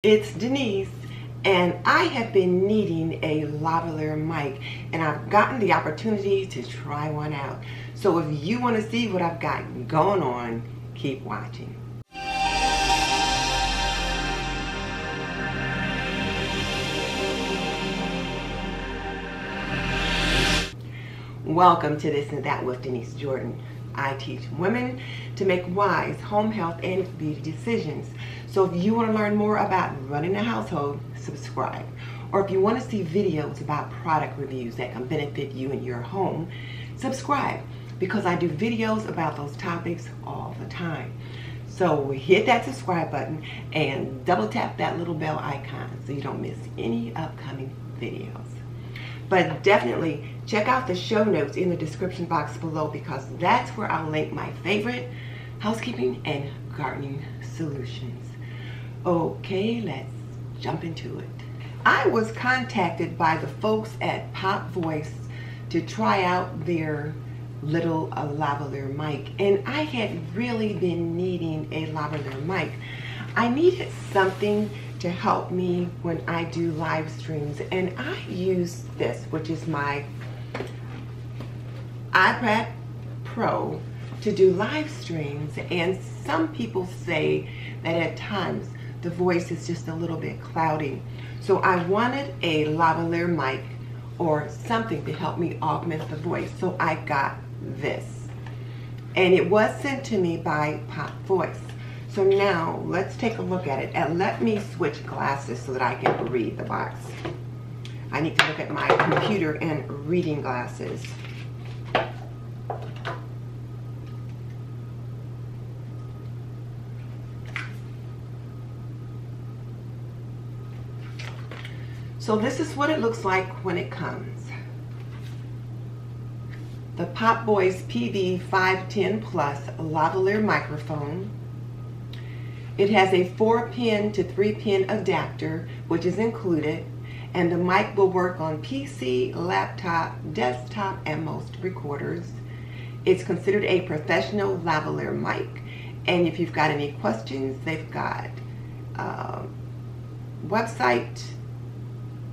It's Denise, and I have been needing a lavalier mic, and I've gotten the opportunity to try one out. So if you want to see what I've got going on, keep watching. Welcome to This and That with Denise Jordan. I teach women to make wise home health and beauty decisions. So if you want to learn more about running a household, subscribe. Or if you want to see videos about product reviews that can benefit you in your home, subscribe, because I do videos about those topics all the time. So hit that subscribe button and double tap that little bell icon so you don't miss any upcoming videos. But definitely check out the show notes in the description box below, because that's where I'll link my favorite housekeeping and gardening solutions. Okay, let's jump into it. I was contacted by the folks at Pop Voice to try out their little lavalier mic, and I had really been needing a lavalier mic. I needed something to help me when I do live streams, and I use this, which is my iPad Pro, to do live streams. And some people say that at times the voice is just a little bit cloudy, so I wanted a lavalier mic or something to help me augment the voice. So I got this, and it was sent to me by Pop Voice. So now let's take a look at it, and let me switch glasses so that I can read the box. I need to look at my computer and reading glasses. So this is what it looks like when it comes. The Pop Voice PV510 Plus lavalier microphone. It has a 4-pin to 3-pin adapter, which is included, and the mic will work on PC, laptop, desktop, and most recorders. It's considered a professional lavalier mic, and if you've got any questions, they've got website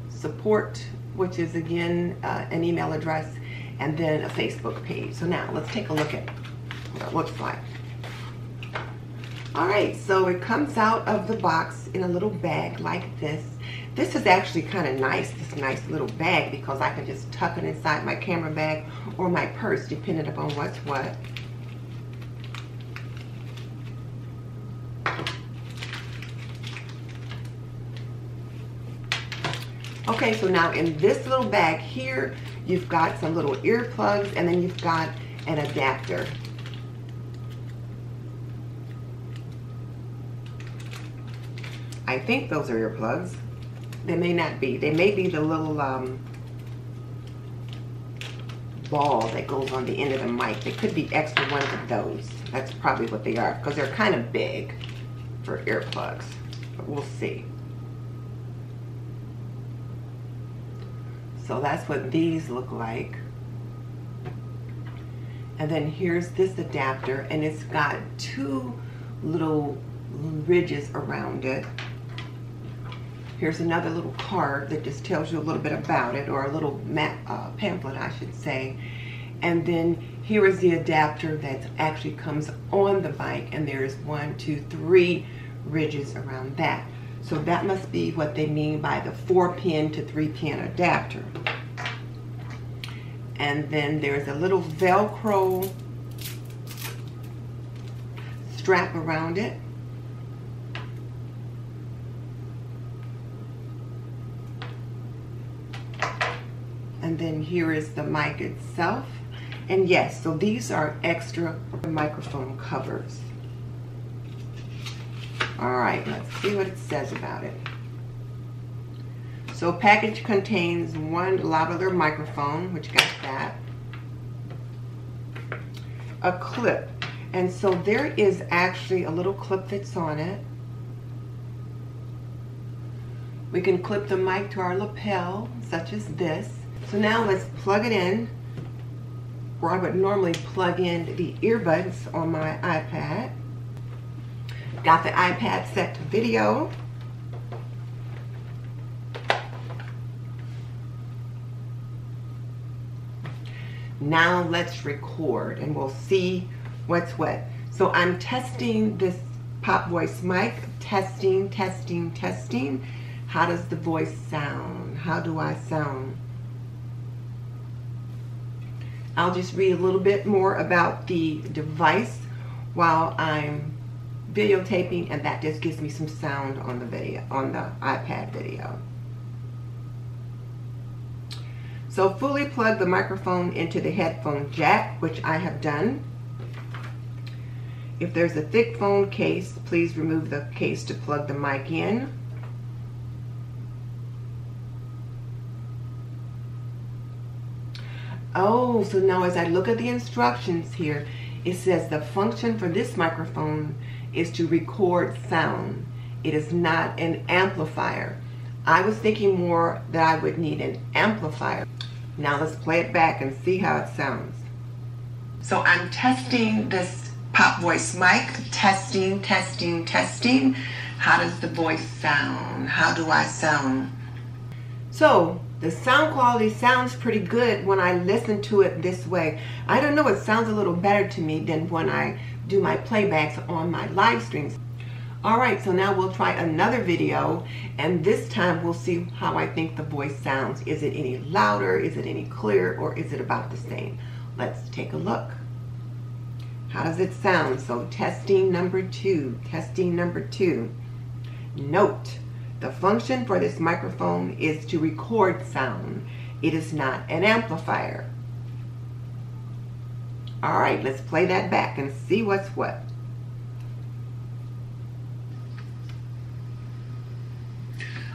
support, which is again an email address, and then a Facebook page. So now let's take a look at what it looks like. Alright, so it comes out of the box in a little bag like this. This is actually kind of nice, this nice little bag, because I can just tuck it inside my camera bag or my purse, depending upon what's what. Okay, so now in this little bag here, you've got some little earplugs, and then you've got an adapter. I think those are earplugs. They may not be. They may be the little ball that goes on the end of the mic. There could be extra ones of those. That's probably what they are, because they're kind of big for earplugs. But we'll see. So that's what these look like. And then here's this adapter, and it's got two little ridges around it. Here's another little card that just tells you a little bit about it, or a little pamphlet, I should say. And then here is the adapter that actually comes on the mic, and there's 1, 2, 3 ridges around that. So that must be what they mean by the 4-pin to 3-pin adapter. And then there's a little Velcro strap around it. And then here is the mic itself. And yes, so these are extra microphone covers. All right, let's see what it says about it. So package contains 1 lavalier microphone, which got that. A clip. And so there is actually a little clip that's on it. We can clip the mic to our lapel, such as this. So now let's plug it in, where I would normally plug in the earbuds on my iPad. Got the iPad set to video. Now let's record and we'll see what's what. So I'm testing this pop voice mic. Testing, testing, testing. How does the voice sound? How do I sound? I'll just read a little bit more about the device while I'm videotaping, and that just gives me some sound on the video, on the iPad video. So fully plug the microphone into the headphone jack, which I have done. If there's a thick phone case, please remove the case to plug the mic in. Oh, so now as I look at the instructions here, it says the function for this microphone is to record sound. It is not an amplifier. I was thinking more that I would need an amplifier. Now let's play it back and see how it sounds. So I'm testing this pop voice mic. Testing, testing, testing. How does the voice sound? How do I sound? So the sound quality sounds pretty good when I listen to it this way. I don't know, it sounds a little better to me than when I do my playbacks on my live streams. Alright, so now we'll try another video, and this time we'll see how I think the voice sounds. Is it any louder? Is it any clearer? Or is it about the same? Let's take a look. How does it sound? So testing number 2. Testing number 2. Note, the function for this microphone is to record sound. It is not an amplifier. Alright, let's play that back and see what's what.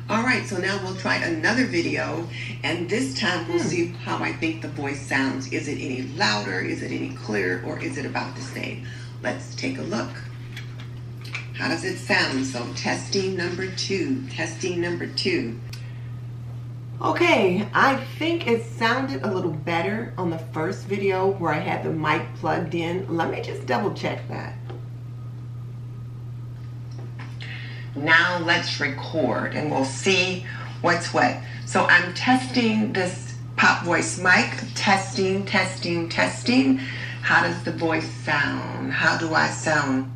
Alright, so now we'll try another video, and this time we'll see how I think the voice sounds. Is it any louder? Is it any clearer? Or is it about the same? Let's take a look. How does it sound? So testing number 2. Testing number 2. Okay, I think it sounded a little better on the first video where I had the mic plugged in. Let me just double check that. Now let's record and we'll see what's what. So I'm testing this pop voice mic. Testing, testing, testing. How does the voice sound? How do I sound?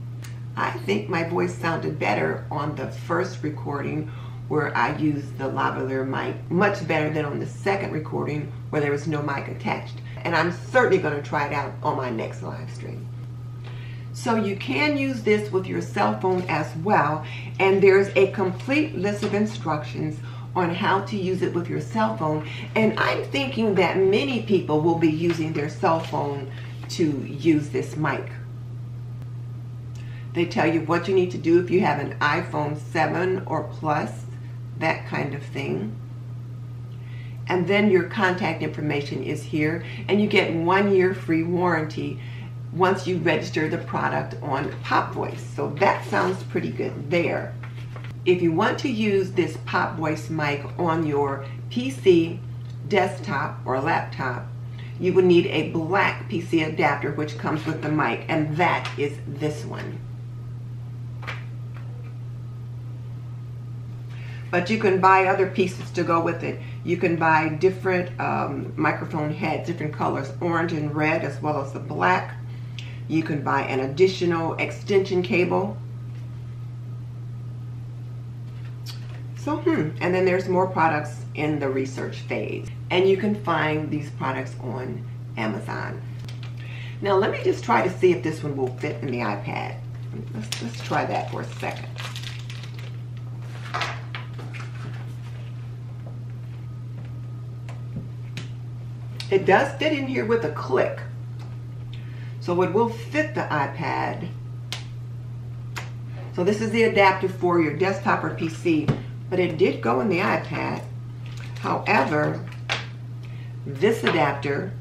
I think my voice sounded better on the first recording where I used the lavalier mic, much better than on the second recording where there was no mic attached. And I'm certainly going to try it out on my next live stream. So you can use this with your cell phone as well, and there's a complete list of instructions on how to use it with your cell phone, and I'm thinking that many people will be using their cell phone to use this mic. They tell you what you need to do if you have an iPhone 7 or plus, that kind of thing. And then your contact information is here, and you get 1 year free warranty once you register the product on Pop Voice. So that sounds pretty good there. If you want to use this Pop Voice mic on your PC, desktop, or laptop, you would need a black PC adapter which comes with the mic, and that is this one. But you can buy other pieces to go with it. You can buy different microphone heads, different colors, orange and red, as well as the black. You can buy an additional extension cable. So, and then there's more products in the research phase. And you can find these products on Amazon. Now let me just try to see if this one will fit in the iPad. Let's try that for a second. It does fit in here with a click. So it will fit the iPad. So this is the adapter for your desktop or PC, but it did go in the iPad. However, this adapter,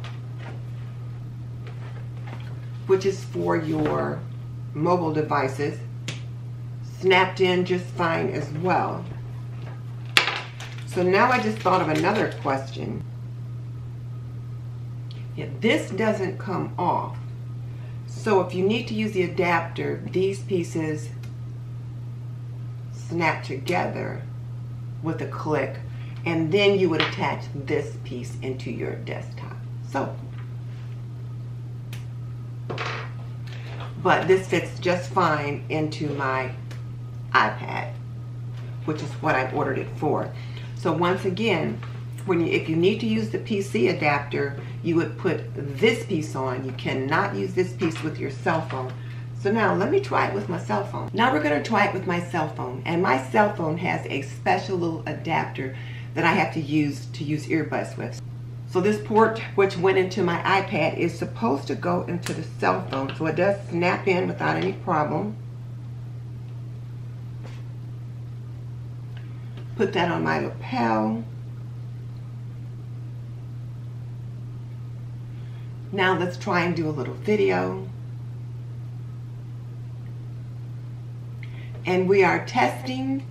which is for your mobile devices, snapped in just fine as well. So now I just thought of another question. Yeah, this doesn't come off. So if you need to use the adapter, these pieces snap together with a click, and then you would attach this piece into your desktop. So but this fits just fine into my iPad, which is what I ordered it for. So once again, if you need to use the PC adapter, you would put this piece on. You cannot use this piece with your cell phone. So now let me try it with my cell phone. Now we're going to try it with my cell phone. And my cell phone has a special little adapter that I have to use earbuds with. So this port, which went into my iPad, is supposed to go into the cell phone. So it does snap in without any problem. Put that on my lapel. Now let's try and do a little video. And we are testing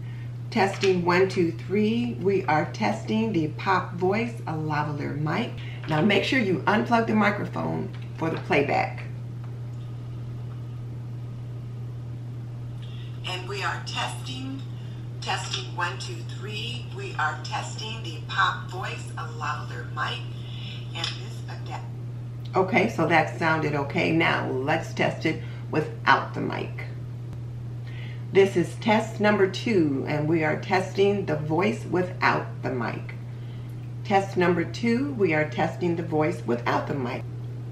1, 2, 3. We are testing the Pop Voice, a lavalier mic. Now make sure you unplug the microphone for the playback. And we are testing 1, 2, 3. We are testing the Pop Voice, a lavalier mic. And this adapter. Okay, so that sounded okay. Now let's test it without the mic. This is test number 2, and we are testing the voice without the mic. Test number 2, we are testing the voice without the mic.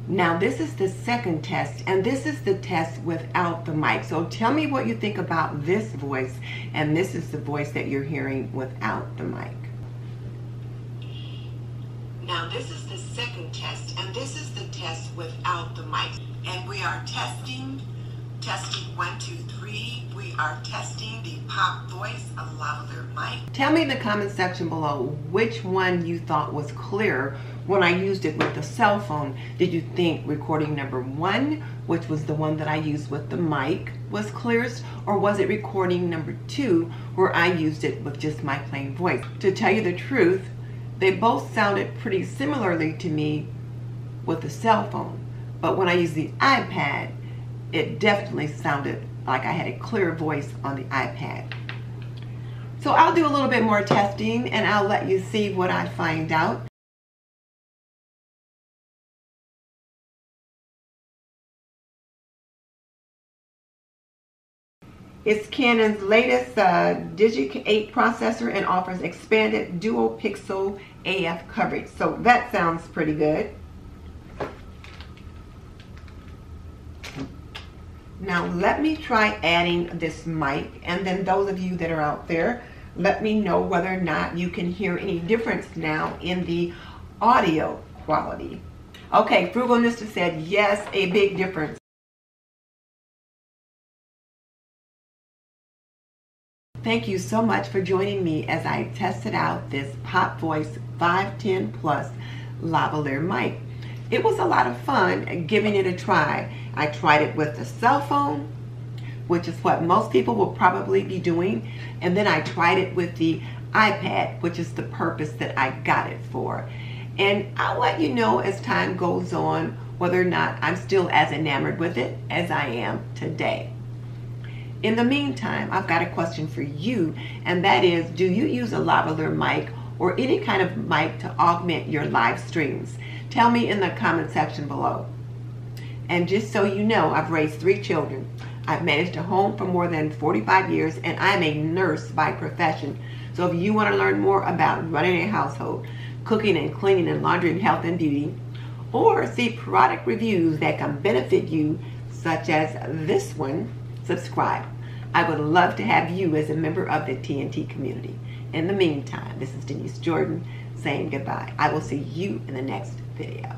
Now this is the second test, and this is the test without the mic. So tell me what you think about this voice, and this is the voice that you're hearing without the mic. Now this is the second test, and this is the test without the mic. And we are testing 1, 2, 3. We are testing the Pop Voice, a lavalier mic. Tell me in the comment section below which one you thought was clearer when I used it with the cell phone. Did you think recording number 1, which was the one that I used with the mic, was clearest? Or was it recording number 2, where I used it with just my plain voice? To tell you the truth, they both sounded pretty similarly to me with the cell phone. But when I used the iPad, it definitely sounded like I had a clear voice on the iPad. So I'll do a little bit more testing and I'll let you see what I find out. It's Canon's latest Digi 8 processor and offers expanded dual pixel AF coverage. So that sounds pretty good. Now let me try adding this mic, and then those of you that are out there, let me know whether or not you can hear any difference now in the audio quality. Okay, Frugalnista said yes, a big difference. Thank you so much for joining me as I tested out this Pop Voice 510 Plus lavalier mic. It was a lot of fun giving it a try. I tried it with the cell phone, which is what most people will probably be doing, and then I tried it with the iPad, which is the purpose that I got it for. And I'll let you know as time goes on whether or not I'm still as enamored with it as I am today. In the meantime, I've got a question for you, and that is, do you use a lavalier mic or any kind of mic to augment your live streams? Tell me in the comment section below. And just so you know, I've raised 3 children. I've managed a home for more than 45 years, and I'm a nurse by profession. So if you want to learn more about running a household, cooking and cleaning and laundry and health and beauty, or see product reviews that can benefit you, such as this one, subscribe. I would love to have you as a member of the TNT community. In the meantime, this is Denise Jordan saying goodbye. I will see you in the next video.